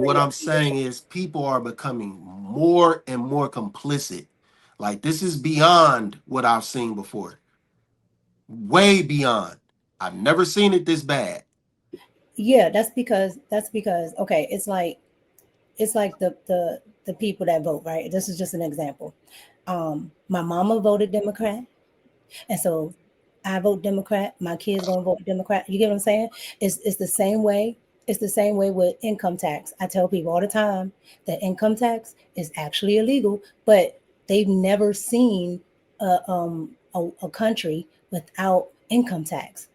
what I'm saying is people are becoming more and more complicit. Like this is beyond what I've seen before. Way beyond. I've never seen it this bad. Yeah, that's because okay, it's like the people that vote, right? This is just an example. My mama voted Democrat, and so I vote Democrat. My kids gonna vote Democrat. You get what I'm saying? It's the same way. It's the same way with income tax. I tell people all the time that income tax is actually illegal, but they've never seen a country without income tax.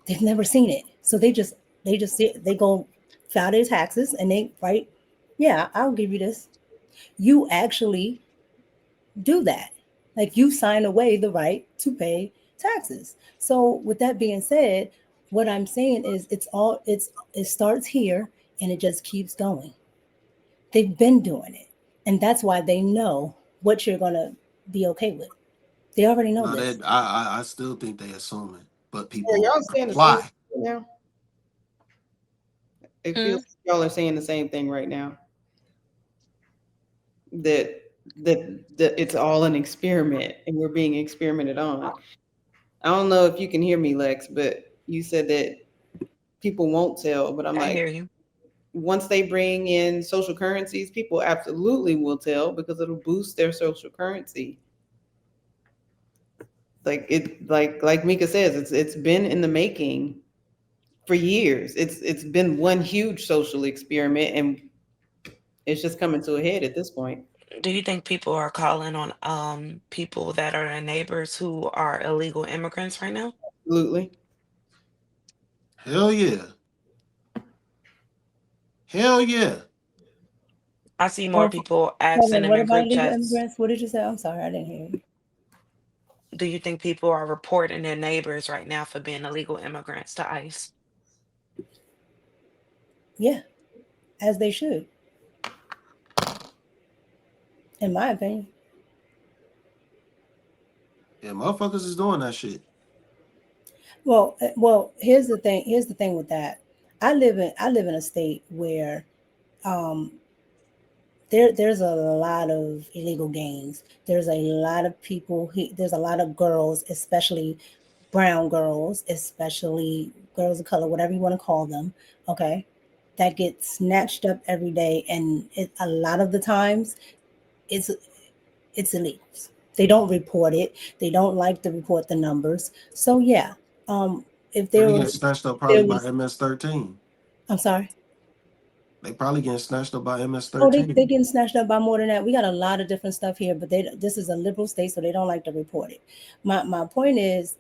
They've never seen it, so they go file their taxes and they right. Yeah, I'll give you this. You actually do that. Like you sign away the right to pay taxes. So with that being said, what I'm saying is it starts here and it just keeps going. They've been doing it. And that's why they know what you're gonna be okay with. They already know No, this. that I still think they assuming, but Yeah, people y'all saying the same apply. thing now. It Hmm? feels like y'all are saying the same thing right now. That that it's all an experiment and we're being experimented on. I don't know if you can hear me, Lex, but you said that people won't tell. But I'm I like, hear you. once they bring in social currencies, people absolutely will tell because it'll boost their social currency. Like Mika says, it's been in the making for years. It's been one huge social experiment, and it's just coming to a head at this point. Do you think people are calling on people that are their neighbors who are illegal immigrants right now? Absolutely. Hell yeah. Hell yeah. I see more Hold people on, asking them what in about group illegal chats. immigrants? What did you say? I'm sorry, I didn't hear you. Do you think people are reporting their neighbors right now for being illegal immigrants to ICE? Yeah, as they should, in my opinion. Yeah, motherfuckers is doing that shit. Well, here's the thing. Here's the thing with that. I live in a state where um, there's a lot of illegal gangs. There's a lot of people. There's a lot of girls, especially brown girls, especially girls of color, whatever you want to call them. Okay, that get snatched up every day, and a lot of the times it's it's illegal. They don't report it. They don't like to report the numbers. So yeah, um, if They there getting was, snatched up there probably by was, MS-13. I'm sorry. They probably getting snatched up by Oh, they MS-13. getting snatched up by more than that. We got a lot of different stuff here, but this is a liberal state, so they don't like to report it. My point is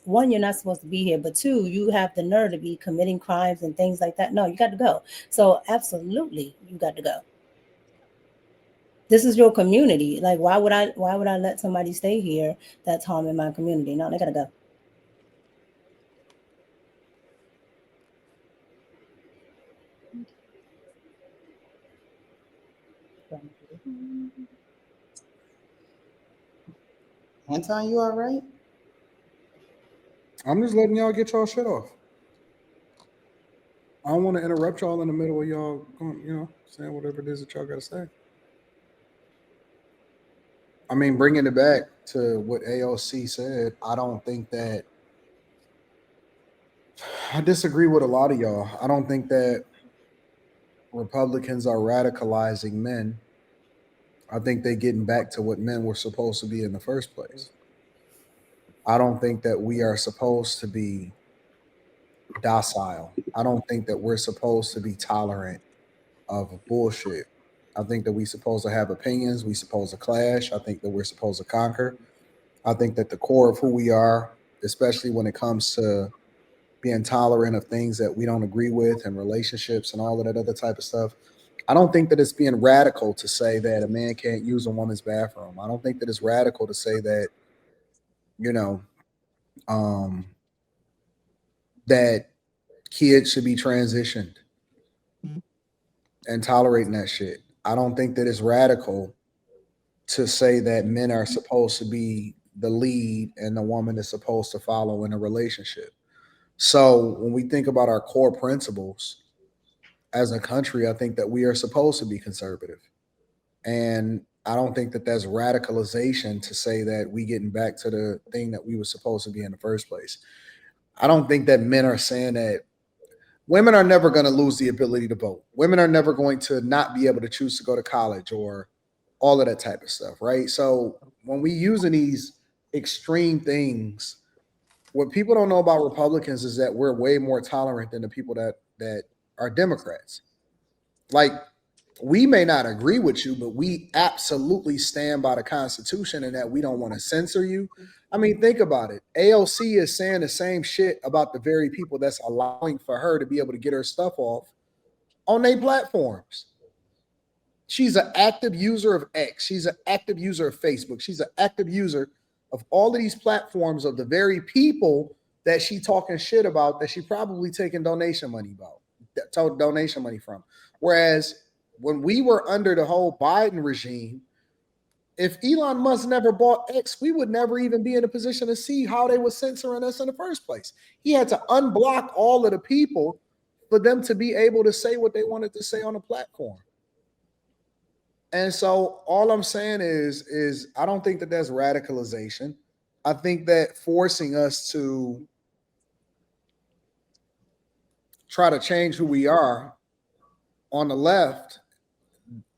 one, you're not supposed to be here, but two, you have the nerve to be committing crimes and things like that. No, you got to go. So absolutely, you got to go. This is your community. Like, why would I let somebody stay here that's harming my community? No, they gotta go. Anton, you all right? I'm just letting y'all get y'all shit off. I don't want to interrupt y'all in the middle of y'all going, saying whatever it is that y'all got to say. I mean, bringing it back to what AOC said, I don't think that I disagree with a lot of y'all. I don't think that Republicans are radicalizing men. I think they're getting back to what men were supposed to be in the first place. I don't think that we are supposed to be docile. I don't think that we're supposed to be tolerant of bullshit. I think that we supposed to have opinions. We supposed to clash. I think that we're supposed to conquer. I think that the core of who we are, especially when it comes to being tolerant of things that we don't agree with and relationships and all of that other type of stuff. I don't think that it's being radical to say that a man can't use a woman's bathroom. I don't think that it's radical to say that, you know, um, that kids should be transitioned and tolerating that shit. I don't think that it's radical to say that men are supposed to be the lead and the woman is supposed to follow in a relationship. So when we think about our core principles, as a country, I think that we are supposed to be conservative. And I don't think that that's radicalization to say that we getting back to the thing that we were supposed to be in the first place. I don't think that men are saying that women are never going to lose the ability to vote. Women are never going to not be able to choose to go to college or all of that type of stuff, right? So when we using these extreme things, what people don't know about Republicans is that we're way more tolerant than the people that are Democrats. Like, we may not agree with you, but we absolutely stand by the Constitution and that we don't want to censor you. I mean, think about it. AOC is saying the same shit about the very people that's allowing for her to be able to get her stuff off on their platforms. She's an active user of X. She's an active user of Facebook. She's an active user of all of these platforms of the very people that she talking shit about, that she probably taking donation money from. Whereas when we were under the whole Biden regime, if Elon Musk never bought X, we would never even be in a position to see how they were censoring us in the first place. He had to unblock all of the people for them to be able to say what they wanted to say on the platform. And so all I'm saying is I don't think that that's radicalization. I think that forcing us to try to change who we are on the left,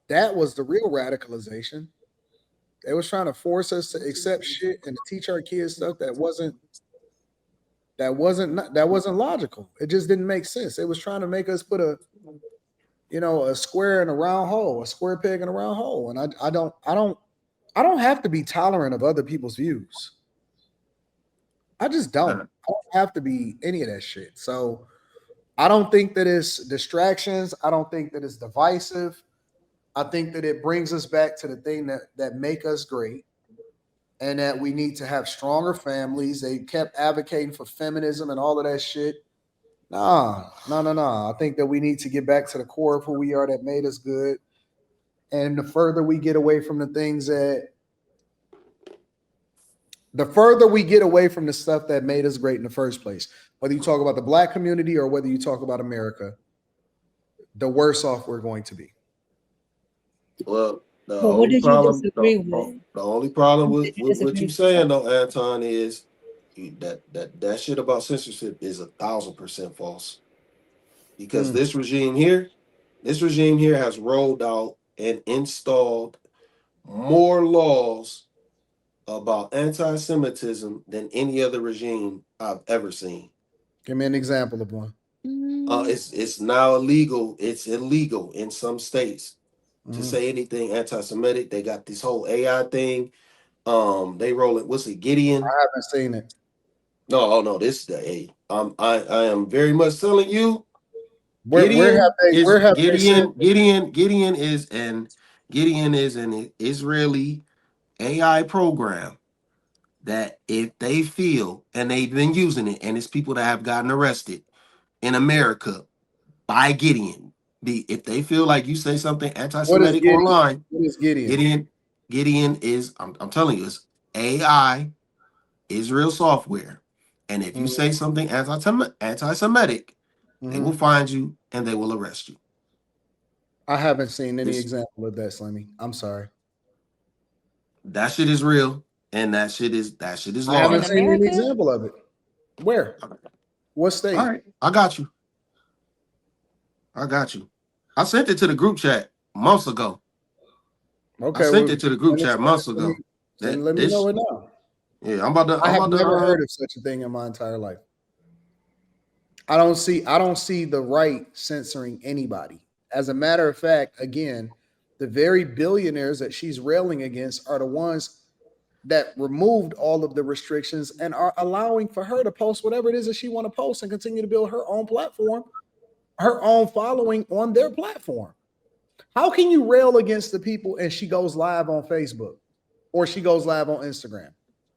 that was the real radicalization. They was trying to force us to accept shit and to teach our kids stuff that wasn't logical. It just didn't make sense. It was trying to make us put a square in a round hole, a square peg in a round hole. And I don't have to be tolerant of other people's views. I just don't. I don't have to be any of that shit. So I don't think that it's distractions. I don't think that it's divisive. I think that it brings us back to the thing that make us great, and that we need to have stronger families. They kept advocating for feminism and all of that shit. No. I think that we need to get back to the core of who we are that made us good. And the further we get away from the stuff that made us great in the first place, whether you talk about the Black community or whether you talk about America, the worse off we're going to be. Well, But what did you disagree with? the only problem with what disagree you with? saying though, Anton, is that shit about censorship is 1,000% false. Because this regime here has rolled out and installed more laws about anti-Semitism than any other regime I've ever seen. Give me an example of one. It's now illegal. It's illegal in some states to say anything anti-Semitic. They got this whole AI thing. They roll it. What's it? Gideon? I haven't seen it. No. This is the A. I am very much telling you. Gideon is an Israeli AI program that if they feel, and they've been using it, and it's people that have gotten arrested in America by Gideon. If they feel like you say something anti-Semitic online, What is Gideon? Gideon is, I'm telling you, it's AI Israel software. And if you say something anti-Semitic, they will find you and they will arrest you. I haven't seen any example of that, Slimmy. I'm sorry. That shit is real, and that shit is law. I haven't seen any example of it. Where? What state? All right, I got you. I sent it to the group chat months ago. Okay, I sent it to the group chat months ago. Let me know it now. Yeah, I have never heard of such a thing in my entire life. I don't see the right censoring anybody. As a matter of fact, again, the very billionaires that she's railing against are the ones that removed all of the restrictions and are allowing for her to post whatever it is that she want to post and continue to build her own platform, her own following on their platform. How can you rail against the people and she goes live on Facebook or she goes live on Instagram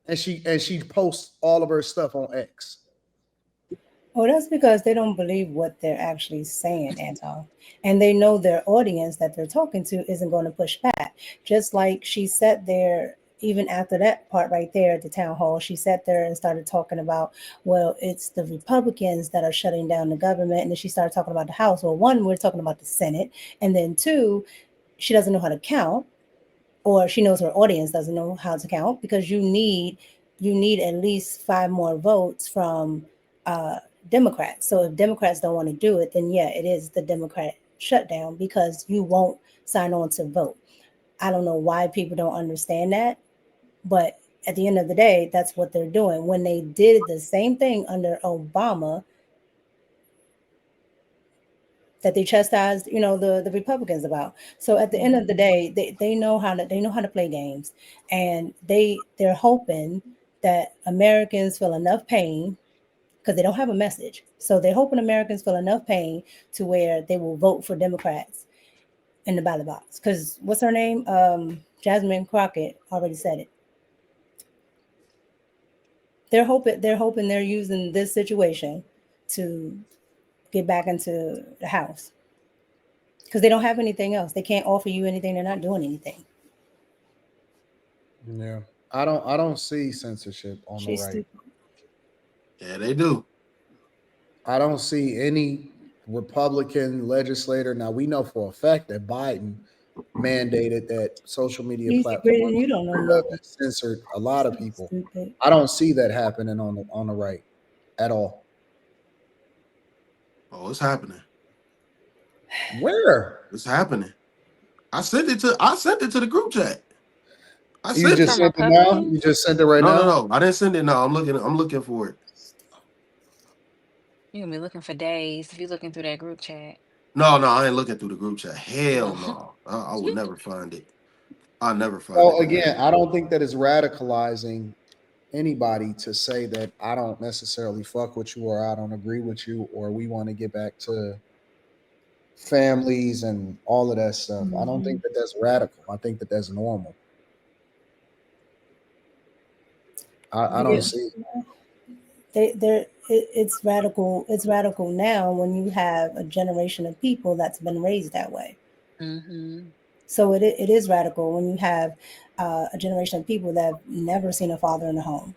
and she posts all of her stuff on X? Well, that's because they don't believe what they're actually saying, Anton. And they know their audience that they're talking to isn't going to push back. Just like she sat there even after that part right there at the town hall, she sat there and started talking about, well, it's the Republicans that are shutting down the government. And then she started talking about the House. Well, one, we're talking about the Senate. And then two, she doesn't know how to count, or she knows her audience doesn't know how to count, because you need at least 5 more votes from uh, Democrats. So if Democrats don't want to do it, then yeah, it is the Democrat shutdown, because you won't sign on to vote. I don't know why people don't understand that, but at the end of the day, that's what they're doing. When they did the same thing under Obama, that they chastised, the Republicans about. So at the end of the day, they know how to play games, and they're hoping that Americans feel enough pain, because they don't have a message. So they're hoping Americans feel enough pain to where they will vote for Democrats in the ballot box. Because what's her name? Jasmine Crockett already said it. They're hoping they're using this situation to get back into the House, because they don't have anything else. They can't offer you anything. They're not doing anything. Yeah. I don't see censorship on the She's right. stupid. Yeah, they do. I don't see any Republican legislator. Now we know for a fact that Biden mandated that social media Easy, Britain, platforms you don't know that nothing. censored a lot of So people. stupid. I don't see that happening on the right at all. Oh, it's happening. Where? It's happening. I sent it to the group chat. I You sent just it. From sent it now? You Republicans? just sent it right No, no, now? no. I didn't send it. No, I'm looking for it. You're gonna be looking for days if you're looking through that group chat. No, no, I ain't looking through the group chat. Hell No. no. I would never find it. I'll never find it So in there. again, I don't think that is radicalizing anybody to say that I don't necessarily fuck with you or I don't agree with you or we want to get back to families and all of that stuff. I don't think Mhm. that that's radical. I think that that's normal. I don't Yeah, see. it's radical. It's radical now when you have a generation of people that's been raised that way. Mm-hmm. So it is radical when you have a generation of people that have never seen a father in the home.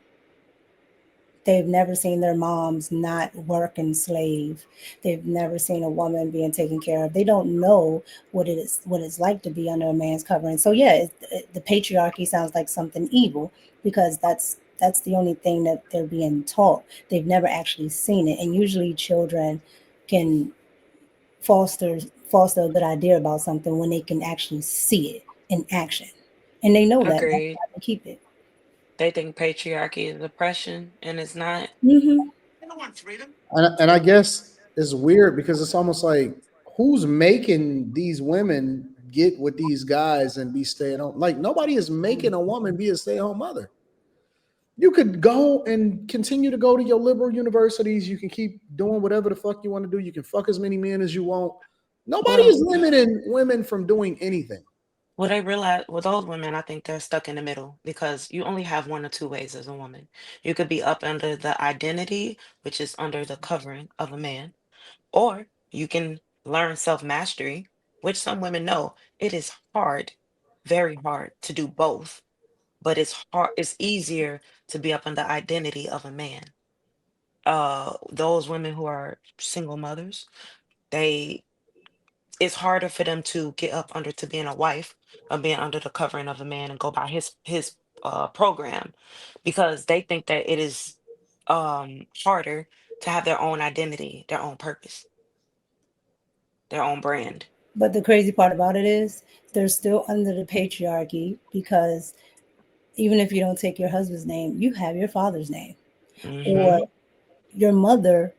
They've never seen their moms not work and slave. They've never seen a woman being taken care of. They don't know what it's like to be under a man's covering. So yeah, the patriarchy sounds like something evil, because that's the only thing that they're being taught. They've never actually seen it, and usually children can foster foster a good idea about something when they can actually see it in action, and they know that. That's Agreed. why they keep it. They think patriarchy is oppression, and it's not. Hmm. And I guess it's weird because it's almost like who's making these women get with these guys and be stay at home? Like nobody is making a woman be a stay at home mother. You could go and continue to go to your liberal universities. You can keep doing whatever the fuck you want to do. You can fuck as many men as you want. Nobody Well, is limiting women from doing anything. what I realize with those women, I think they're stuck in the middle because you only have one or two ways as a woman. You could be up under the identity, which is under the covering of a man, or you can learn self-mastery, which some women know it is hard, very hard to do both, but it's easier to be up under identity of a man. Those women who are single mothers, they it's harder for them to get up under to being a wife or being under the covering of a man and go by his program, because they think that it is harder to have their own identity, their own purpose, their own brand. But the crazy part about it is they're still under the patriarchy, because even if you don't take your husband's name, you have your father's name, or Hmm. your mother.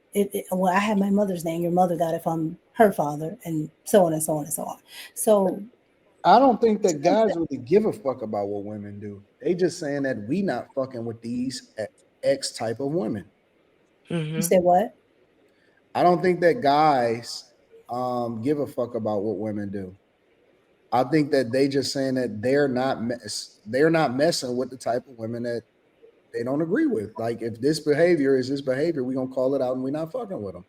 Well, I have my mother's name. Your mother got it from her father, and so on and so on and so on. So I don't think that guys really give a fuck about what women do. They just saying that we not fucking with these X type of women. you Hmm. said what? I don't think that guys give a fuck about what women do. I think that they just saying that they're not messing with the type of women that they don't agree with. Like if this behavior is this behavior, we gonna call it out and we're not fucking with them.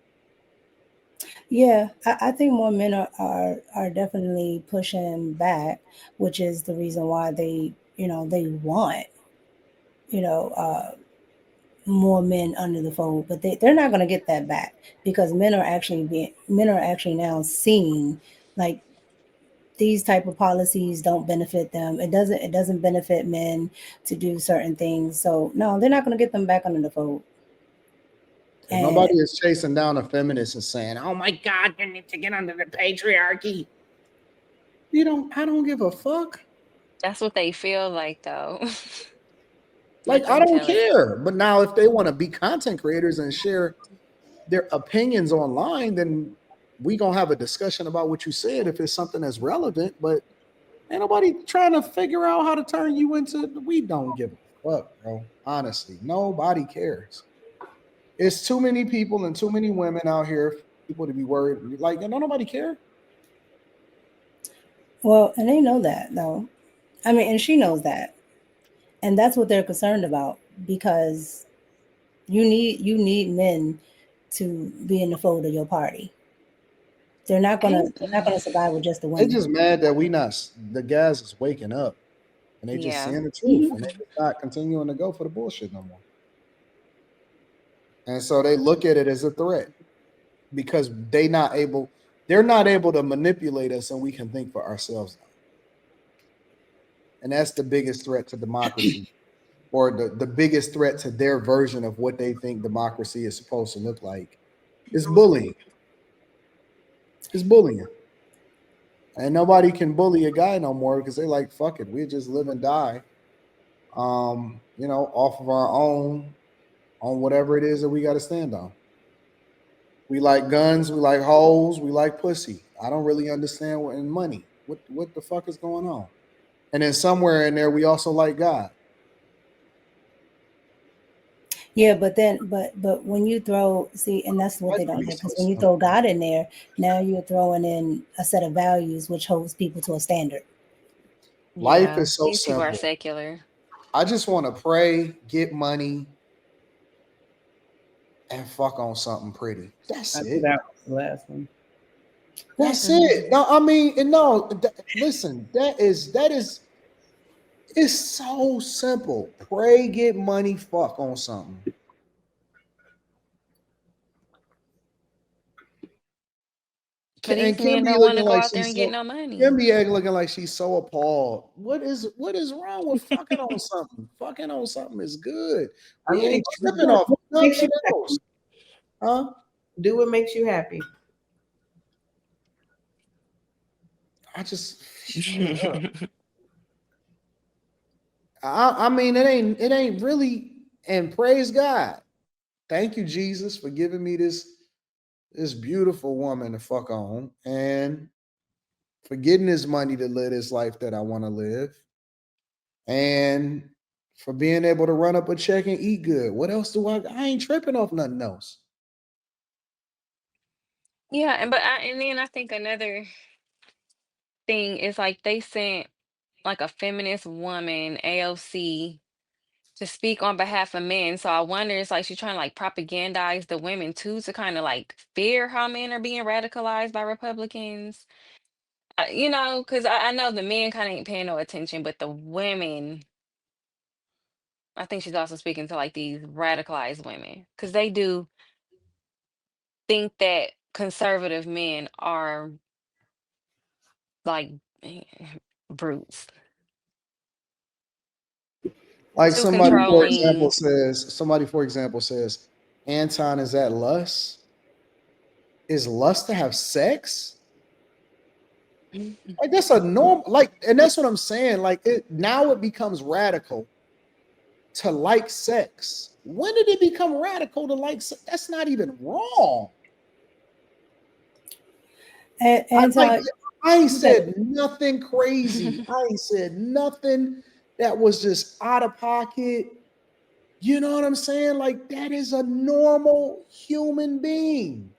Yeah, I think more men are definitely pushing back, which is the reason why they they want, you know, more men under the fold, but they're not going to get that back because men are actually now seeing like these type of policies don't benefit them. It doesn't benefit men to do certain things. So no, they're not going to get them back under the fold. Because And nobody is chasing down a feminist and saying, "Oh my God, you need to get under the patriarchy." I don't give a fuck. That's what they feel like though. Like, Make I them don't tell it. care. But now, if they want to be content creators and share their opinions online, then we gonna have a discussion about what you said if it's something that's relevant. But ain't nobody trying to figure out how to turn you into. We don't give a fuck, bro. Honestly, nobody cares. It's too many people and too many women out here for people to be worried. Like, don't nobody care. well, and they know that though. I mean, and she knows that, and that's what they're concerned about because you need men to be in the fold of your party. Ain't They're not gonna survive with just the They women. just mad that we not the guys is waking up and they just yeah. seeing the truth and Mhm. they just not continuing to go for the bullshit no more. And so they look at it as a threat because they're not able to manipulate us and we can think for ourselves now. And that's the biggest threat to democracy, or the biggest threat to their version of what they think democracy is supposed to look like is bullying. It's bullying. And nobody can bully a guy no more because they like, fuck it, we just live and die. Off of our own on whatever it is that we got to stand on. We like guns, we like hoes, we like pussy. I don't really understand what in money. What the fuck is going on? And then somewhere in there, we also like God. Yeah, but when you throw see, and that's what Why they do don't we get so because when you simple? throw God in there, now you're throwing in a set of values which holds people to a standard. Life Yeah. is so These people are simple. secular. I just want to pray, get money, and fuck on something pretty. That's I knew it. that was the last one. That's it. No, I mean, and no. Listen, that is. It's so simple. Pray, get money, fuck on something. But And these Kim men be don't want looking to go like out there she's and get so. no Kim money. be looking like she's so appalled. What is wrong with fucking on something? Fucking on something is good. I We mean, ain't tripping what off makes nothing you else, happy? huh? Do what makes you happy. I just straight up. I mean, it ain't really. And praise God. Thank you, Jesus, for giving me this beautiful woman to fuck on, and for getting this money to live this life that I want to live, and for being able to run up a check and eat good. What else do I ain't tripping off nothing else. Yeah, and then I think another thing is like they sent like a feminist woman, AOC, to speak on behalf of men. So I wonder, it's like she's trying to like propagandize the women too to kind of like fear how men are being radicalized by Republicans. Because I know the men kind of ain't paying no attention, but the women, I think she's also speaking to like these radicalized women because they do think that conservative men are like brutes, Like too controlling. somebody for example says, Anton, is that lust? Is lust to have sex? Like that's a norm. Like, and that's what I'm saying. Like it becomes radical to like sex. When did it become radical to like sex? That's not even wrong. I And like. so I ain't you said said nothing crazy. I ain't said nothing that was just out of pocket. You know what I'm saying? Like that is a normal human being.